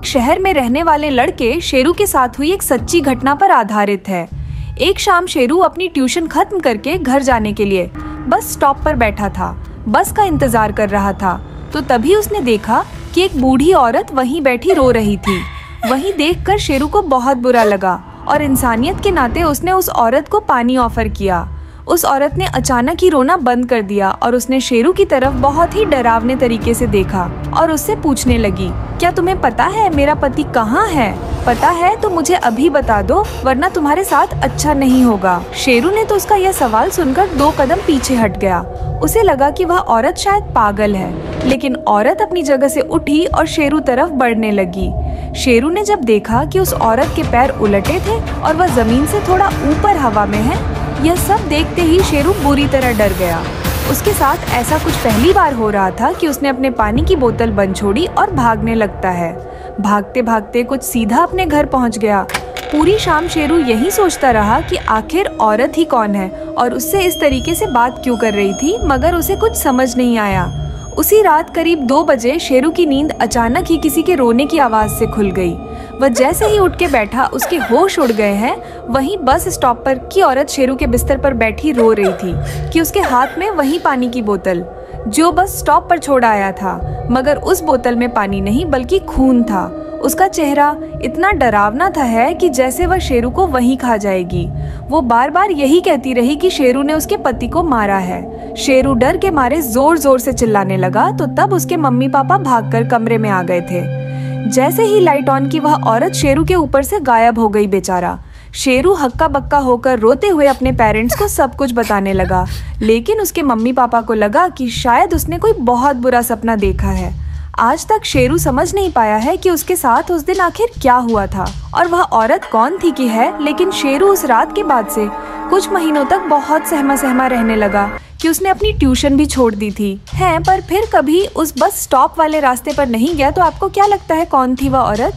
शहर में रहने वाले लड़के शेरू के साथ हुई एक सच्ची घटना पर आधारित है। एक शाम शेरू अपनी ट्यूशन खत्म करके घर जाने के लिए बस स्टॉप पर बैठा था। बस का इंतजार कर रहा था तो तभी उसने देखा कि एक बूढ़ी औरत वहीं बैठी रो रही थी। वहीं देखकर शेरू को बहुत बुरा लगा और इंसानियत के नाते उसने उस औरत को पानी ऑफर किया। उस औरत ने अचानक ही रोना बंद कर दिया और उसने शेरू की तरफ बहुत ही डरावने तरीके से देखा और उससे पूछने लगी, क्या तुम्हें पता है मेरा पति कहाँ है? पता है तो मुझे अभी बता दो, वरना तुम्हारे साथ अच्छा नहीं होगा। शेरू ने तो उसका यह सवाल सुनकर 2 कदम पीछे हट गया। उसे लगा कि वह औरत शायद पागल है, लेकिन औरत अपनी जगह से उठी और शेरू तरफ बढ़ने लगी। शेरू ने जब देखा कि उस औरत के पैर उलटे थे और वह जमीन से थोड़ा ऊपर हवा में है, यह सब देखते ही शेरू बुरी तरह डर गया। उसके साथ ऐसा कुछ पहली बार हो रहा था कि उसने अपने पानी की बोतल बंद छोड़ी और भागने लगता है। भागते भागते कुछ सीधा अपने घर पहुंच गया। पूरी शाम शेरू यही सोचता रहा कि आखिर औरत ही कौन है और उससे इस तरीके से बात क्यों कर रही थी, मगर उसे कुछ समझ नहीं आया। उसी रात करीब 2 बजे शेरू की नींद अचानक ही किसी के रोने की आवाज से खुल गई। वह जैसे ही उठ के बैठा उसके होश उड़ गए हैं। वहीं बस स्टॉप पर की औरत शेरू के बिस्तर पर बैठी रो रही थी कि उसके हाथ में वही पानी की बोतल जो बस स्टॉप पर छोड़ आया था, मगर उस बोतल में पानी नहीं बल्कि खून था। उसका चेहरा इतना डरावना था है कि जैसे वह शेरू को वहीं खा जाएगी। वो बार बार यही कहती रही कि शेरू ने उसके पति को मारा है। शेरू डर के मारे जोर जोर से चिल्लाने लगा तो तब उसके मम्मी पापा भागकर कमरे में आ गए थे। जैसे ही लाइट ऑन की, वह औरत शेरू के ऊपर से गायब हो गई। बेचारा शेरू हक्का बक्का होकर रोते हुए अपने पेरेंट्स को सब कुछ बताने लगा, लेकिन उसके मम्मी पापा को लगा कि शायद उसने कोई बहुत बुरा सपना देखा है। आज तक शेरू समझ नहीं पाया है कि उसके साथ उस दिन आखिर क्या हुआ था और वह औरत कौन थी कि है, लेकिन शेरू उस रात के बाद से कुछ महीनों तक बहुत सहमा सहमा रहने लगा कि उसने अपनी ट्यूशन भी छोड़ दी थी पर फिर कभी उस बस स्टॉप वाले रास्ते पर नहीं गया। तो आपको क्या लगता है कौन थी वह औरत?